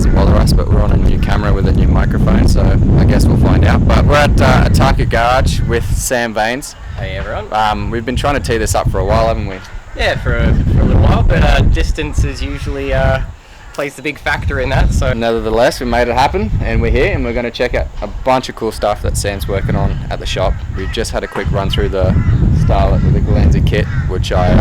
doesn't bother us, but we're on a new camera with a new microphone, so I guess we'll find out. But we're at Otaku Garage with Sam Baines. Hey everyone. We've been trying to tee this up for a while, haven't we? Yeah, for a little while, but distance is usually plays the big factor in that. So Nevertheless, we made it happen, and we're here, and we're going to check out a bunch of cool stuff that Sam's working on at the shop. We've just had a quick run through the Starlet with the Galenza kit, which I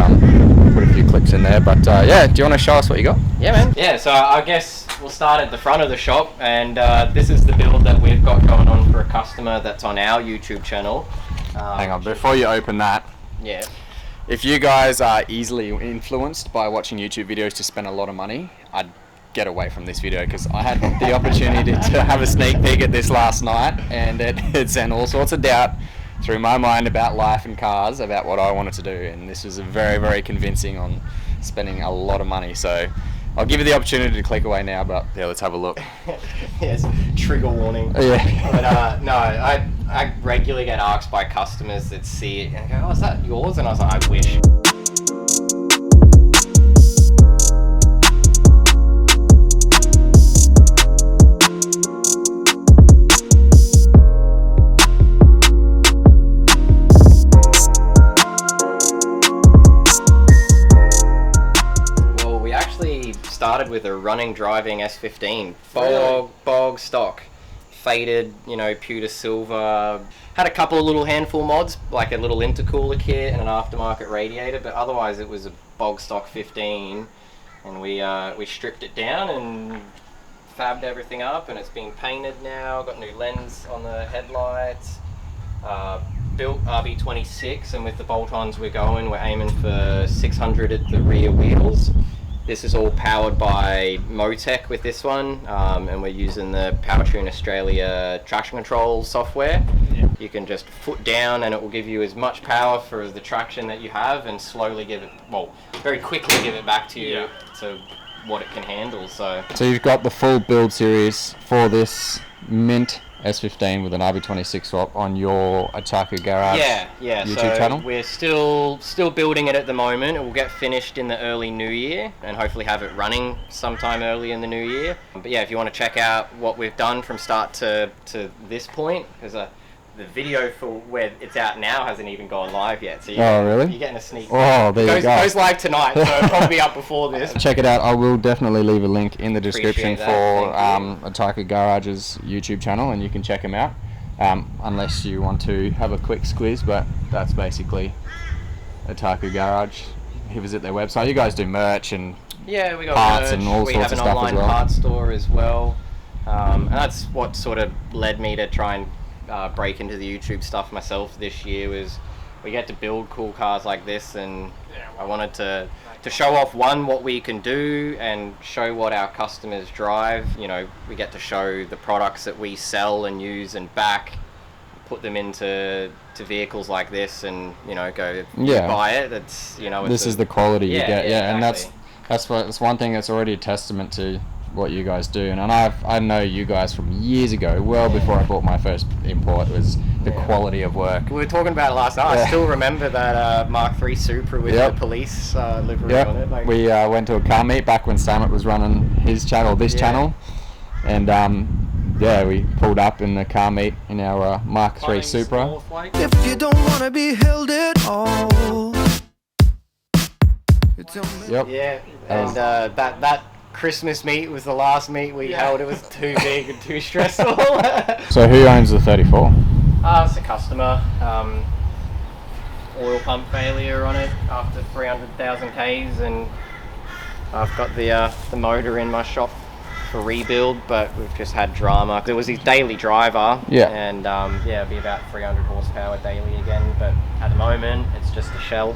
put a few clips in there. But yeah, do you want to show us what you got? yeah, man. Yeah, so I guess we'll start at the front of the shop, and this is the build that we've got going on for a customer that's on our YouTube channel. Hang on, before you open that. Yeah. If you guys are easily influenced by watching YouTube videos to spend a lot of money, I'd get away from this video, because I had the opportunity to have a sneak peek at this last night, and it sent all sorts of doubt through my mind about life and cars, about what I wanted to do, and this was very, very convincing on spending a lot of money. So I'll give you the opportunity to click away now, but yeah, let's have a look. Yes, trigger warning. Yeah. But no, I regularly get asked by customers that see it and go, "Oh, is that yours?" And I was like, "I wish." Started with a running driving S15, bog stock, faded, you know, pewter silver. Had a couple of little handful mods, like a little intercooler kit and an aftermarket radiator, but otherwise it was a bog stock 15, and we stripped it down and fabbed everything up, and it's been painted now. Got new lens on the headlights. Built RB26, and with the bolt-ons we're aiming for 600 at the rear wheels. This is all powered by Motec with this one, and we're using the Powertrain Australia traction control software. Yeah. You can just foot down and it will give you as much power for the traction that you have, and slowly very quickly give it back to you to what it can handle. So you've got the full build series for this mint S15 with an RB26 swap on your Otaku Garage YouTube channel? We're still building it at the moment. It will get finished in the early new year and hopefully have it running sometime early in the new year. But yeah, if you want to check out what we've done from start to this point, because the video for where it's out now hasn't even gone live yet. So really? You're getting a sneak peek. Oh, there you go. It goes live tonight, so it'll probably be up before this. Check it out. I will definitely leave a link in the description for Otaku Garage's YouTube channel, and you can check them out. Unless you want to have a quick squiz, but that's basically Otaku Garage. You visit their website. You guys do merch and we got parts merch. and all sorts of stuff as well. We have an online parts store as well. And that's what sort of led me to try and break into the YouTube stuff myself this year. Was we get to build cool cars like this, and I wanted to show off what we can do and show what our customers drive. You know, we get to show the products that we sell and use and back, put them into vehicles like this, and you know, go buy it. That's, you know, this is the quality you get. Exactly. And that's one thing that's already a testament to what you guys do. And I know you guys from years ago, well before I bought my first import, was the quality of work. We were talking about it last night. I still remember that Mark III Supra with the police livery on it. We went to a car meet back when Samet was running his channel, channel, and we pulled up in the car meet in our Mark III Supra. If you don't want to be held at all. Yeah, and that Christmas meet was the last meet we held. It was too big and too stressful. So who owns the 34? It's a customer. Oil pump failure on it after 300,000 Ks, and I've got the motor in my shop for rebuild, but we've just had drama. There was his daily driver, and it'd be about 300 horsepower daily again, but at the moment it's just a shell.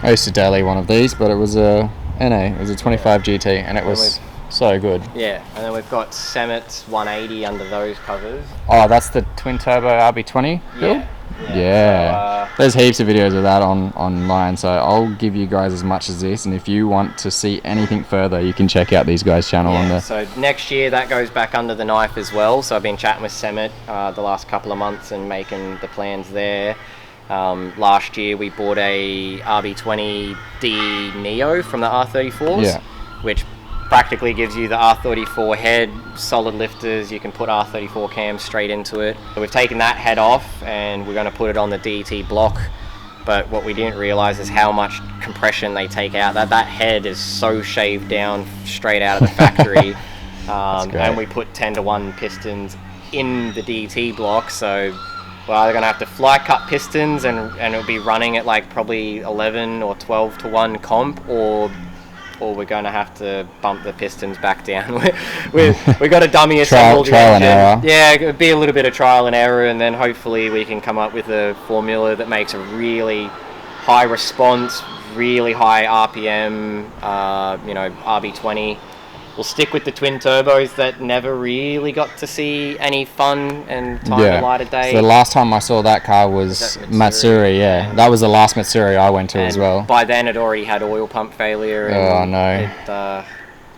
I used to daily one of these, but it was a NA. It was a 25 GT, and it was so good. Yeah, and then we've got Samet's 180 under those covers. Oh, that's the twin turbo RB20 build? Yeah. There's heaps of videos of that online, so I'll give you guys as much as this, and if you want to see anything further, you can check out these guys' channel on there. So next year that goes back under the knife as well. So I've been chatting with Samet the last couple of months and making the plans there. Last year we bought a RB20D Neo from the R34s, which practically gives you the R34 head, solid lifters. You can put R34 cams straight into it. So we've taken that head off and we're going to put it on the DET block. But what we didn't realize is how much compression they take out. That head is so shaved down straight out of the factory. And we put 10-to-1 pistons in the DET block, so we're either going to have to fly cut pistons and it'll be running at like probably 11 or 12-to-1 comp, or we're going to have to bump the pistons back down. we got a dummy assembled trial and error. Yeah, it'll be a little bit of trial and error, and then hopefully we can come up with a formula that makes a really high response, really high RPM, RB20. We'll stick with the twin turbos that never really got to see any fun and time to light of day. So the last time I saw that car was Matsuri, yeah. That was the last Matsuri I went to as well. By then it already had oil pump failure. And no.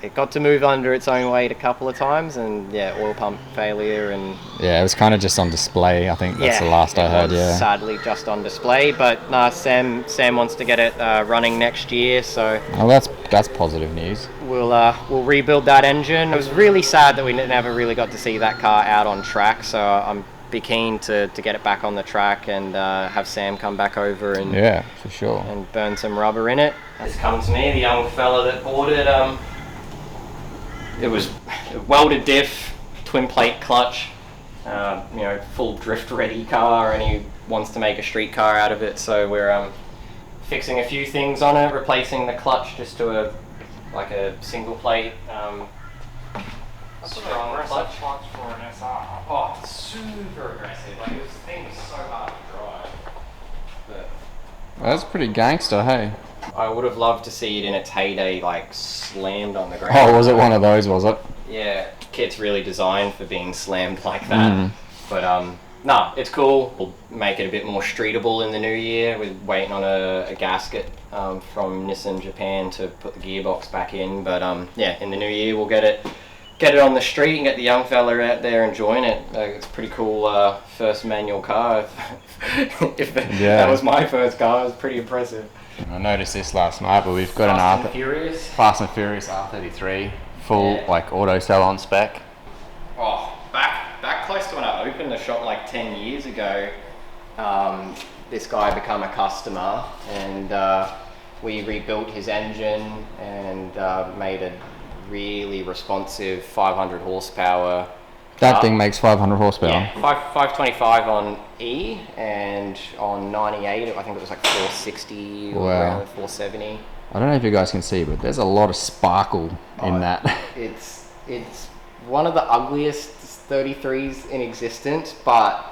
It got to move under its own weight a couple of times, and oil pump failure, and it was kind of just on display. I think that's the last I heard. Sadly, just on display. But Sam wants to get it running next year, so. Oh, that's positive news. We'll rebuild that engine. It was really sad that we never really got to see that car out on track, so I'm be keen to get it back on the track and have Sam come back over and for sure, and burn some rubber in it. It's come to me, the young fella that bought it. It was a welded diff, twin plate clutch, full drift ready car, and he wants to make a street car out of it. So we're fixing a few things on it, replacing the clutch just to a single plate. That's strong an clutch. aggressive clutch for an SR. Oh, it's super aggressive. This thing was so hard to drive. But that's pretty gangster, hey. I would have loved to see it in its heyday, slammed on the ground. Oh, was it one of those, was it? Yeah, kit's really designed for being slammed like that. But it's cool. We'll make it a bit more streetable in the new year. We're waiting on a gasket from Nissan Japan to put the gearbox back in. But in the new year we'll get it on the street and get the young fella out there enjoying it. It's a pretty cool first manual car. If that was my first car, it was pretty impressive. I noticed this last night, but we've got Fast and Furious R33 full auto cell on spec. Oh, back close to when I opened the shop 10 years ago, this guy became a customer, and we rebuilt his engine and made a really responsive 500 horsepower. That thing makes 500 horsepower. Yeah, 525 on E, and on 98, I think it was 460 or around 470. I don't know if you guys can see, but there's a lot of sparkle in that. It's one of the ugliest 33s in existence, but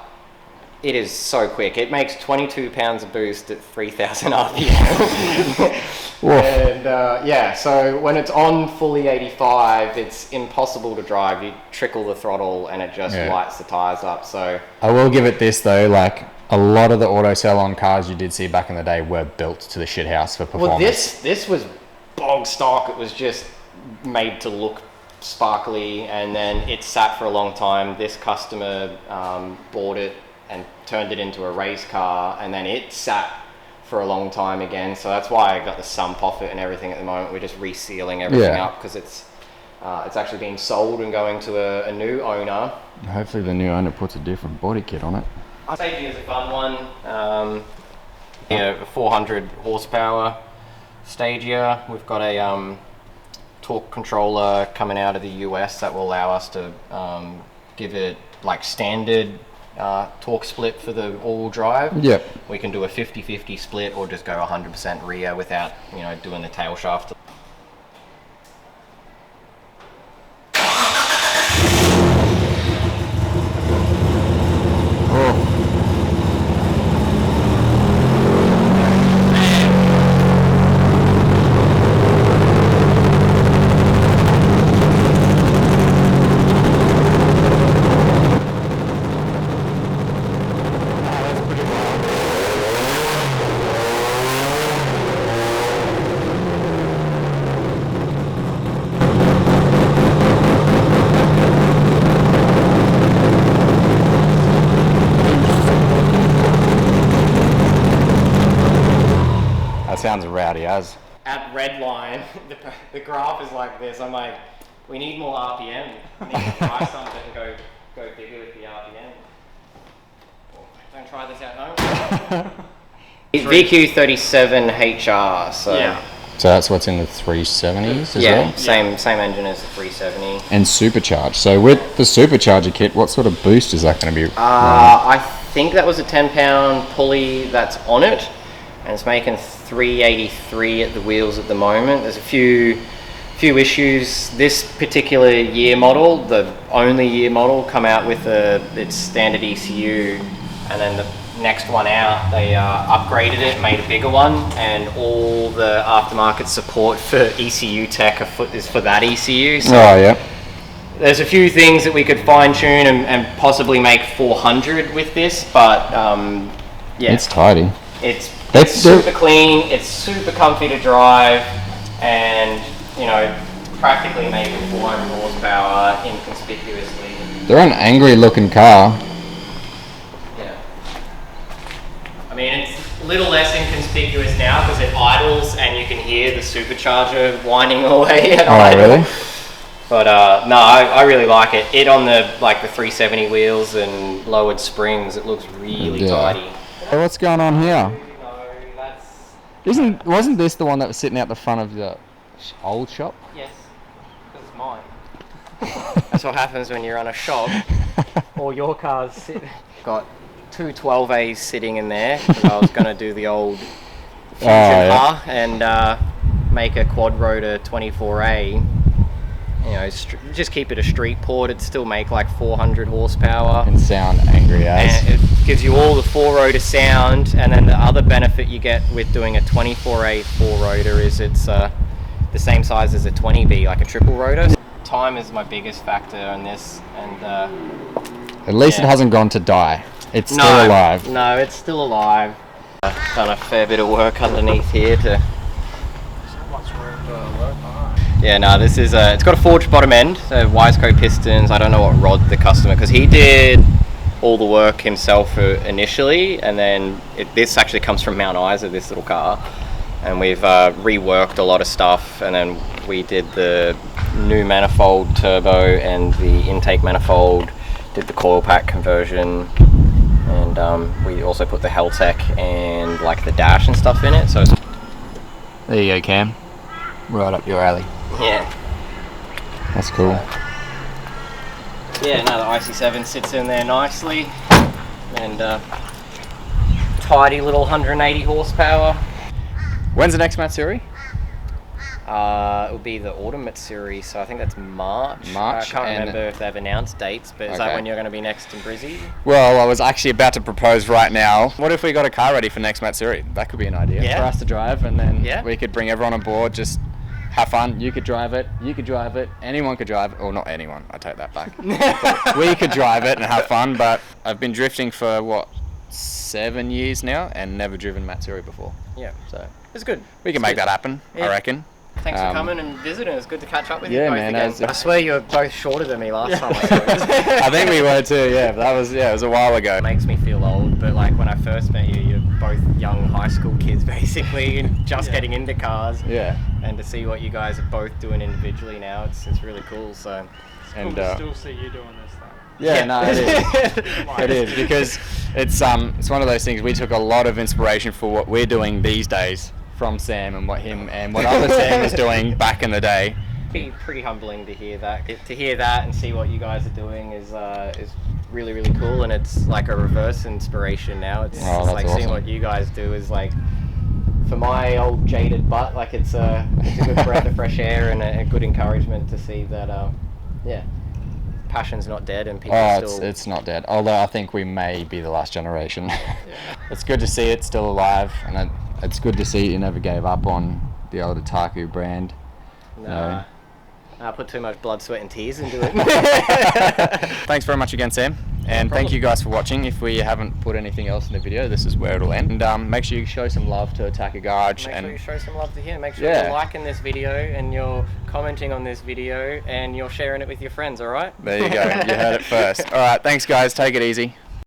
it is so quick. It makes 22 pounds of boost at 3,000 RPM. And so when it's on fully 85, it's impossible to drive. You trickle the throttle and it just lights the tires up. So I will give it this though, a lot of the auto cell on cars you did see back in the day were built to the shithouse for performance. Well, this was bog stock. It was just made to look sparkly, and then it sat for a long time. This customer bought it and turned it into a race car, and then it sat for a long time again. So that's why I got the sump off it and everything at the moment. We're just resealing everything up because it's actually being sold and going to a new owner. Hopefully the new owner puts a different body kit on it. Safety is a fun one. A 400 horsepower Stagia. We've got a torque controller coming out of the US that will allow us to give it standard torque split for the all-wheel drive. Yep. We can do a 50-50 split or just go 100% rear without doing the tail shaft. Sounds rowdy as. at red line, the graph is like this. I'm like, we need more RPM. We need to try something and go bigger with the RPM. Don't try this at home. VQ37HR, so... Yeah. So that's what's in the 370s as well? Same engine as the 370. And supercharged. So with the supercharger kit, what sort of boost is that going to be? I think that was a 10-pound pulley that's on it, and it's making 383 at the wheels at the moment. There's a few issues. This particular year model, the only year model, come out with its standard ECU, and then the next one out, they upgraded it, made a bigger one, and all the aftermarket support for ECU tech is for that ECU. So there's a few things that we could fine tune and possibly make 400 with this, but yeah, it's tidy. It's super clean. It's super comfy to drive, and you know, practically making 400 horsepower inconspicuously. They're an angry looking car. I mean, it's a little less inconspicuous now because it idles and you can hear the supercharger whining away at idle. Really? But no, I really like it. It on the 370 wheels and lowered springs, it looks really tidy. Hey, what's going on here? No, Wasn't this the one that was sitting out the front of the old shop? Yes, because it's mine. That's what happens when you run a shop. All your cars got two 12As sitting in there. I was going to do the old Fusion car and make a quad rotor 24A. You know, just keep it a street port. It'd still make like 400 horsepower. And sound angry as. And it gives you all the 4-rotor sound. And then the other benefit you get with doing a 24A 4-rotor is it's the same size as a 20B, like a triple rotor. Time is my biggest factor in this, and at least it hasn't gone to die. It's still alive. No, it's still alive. I've done a fair bit of work underneath here to... Yeah, no, this is it's got a forged bottom end, so Wiseco pistons. I don't know what rod the customer, because he did all the work himself initially, and then this actually comes from Mount Isa, this little car, and we've reworked a lot of stuff, and then we did the new manifold turbo and the intake manifold, did the coil pack conversion, and we also put the Heltec and like the dash and stuff in it. So there you go, Cam. Right up your alley. Yeah. That's cool. Yeah, no, the IC7 sits in there nicely, and tidy little 180 horsepower. When's the next Matsuri? It will be the autumn Matsuri, so I think that's March. I can't remember if they've announced dates, but is that when you're going to be next in Brizzy? Well, I was actually about to propose right now. What if we got a car ready for next Matsuri? That could be an idea for us to drive, and then we could bring everyone on board, just have fun. You could drive it, anyone could drive it. Or not anyone, I take that back. We could drive it and have fun, but I've been drifting for, what, 7 years now, and never driven Matsuri before. Yeah, so it's good. We can make that happen, I reckon. Thanks for coming and visiting. It's good to catch up with you both again. Man, I swear you were both shorter than me last time I saw you. I think we were too, yeah. But that was, it was a while ago. It makes me feel old, but like when I first met you, you're both young high school kids basically, and just getting into cars. Yeah. And to see what you guys are both doing individually now, it's really cool. So. It's cool to still see you doing this though. Yeah, no, it is. It is, because it's one of those things. We took a lot of inspiration for what we're doing these days from Sam and what other Sam was doing back in the day. Pretty humbling to hear that. To hear that and see what you guys are doing is really, really cool, and it's like a reverse inspiration now. It's like awesome. Seeing what you guys do is like, for my old jaded butt, like it's a good breath of fresh air and a good encouragement to see that passion's not dead and people still... it's not dead, although I think we may be the last generation. It's good to see it still alive, and it's good to see you never gave up on the old Otaku brand. No. I put too much blood, sweat and tears into it. Thanks very much again, Sam. And thank you guys for watching. If we haven't put anything else in the video, this is where it'll end. And make sure you show some love to Otaku Garage. Make sure you show some love to him. Make sure you're liking this video and you're commenting on this video and you're sharing it with your friends, alright? There you go. You heard it first. Alright, thanks guys. Take it easy.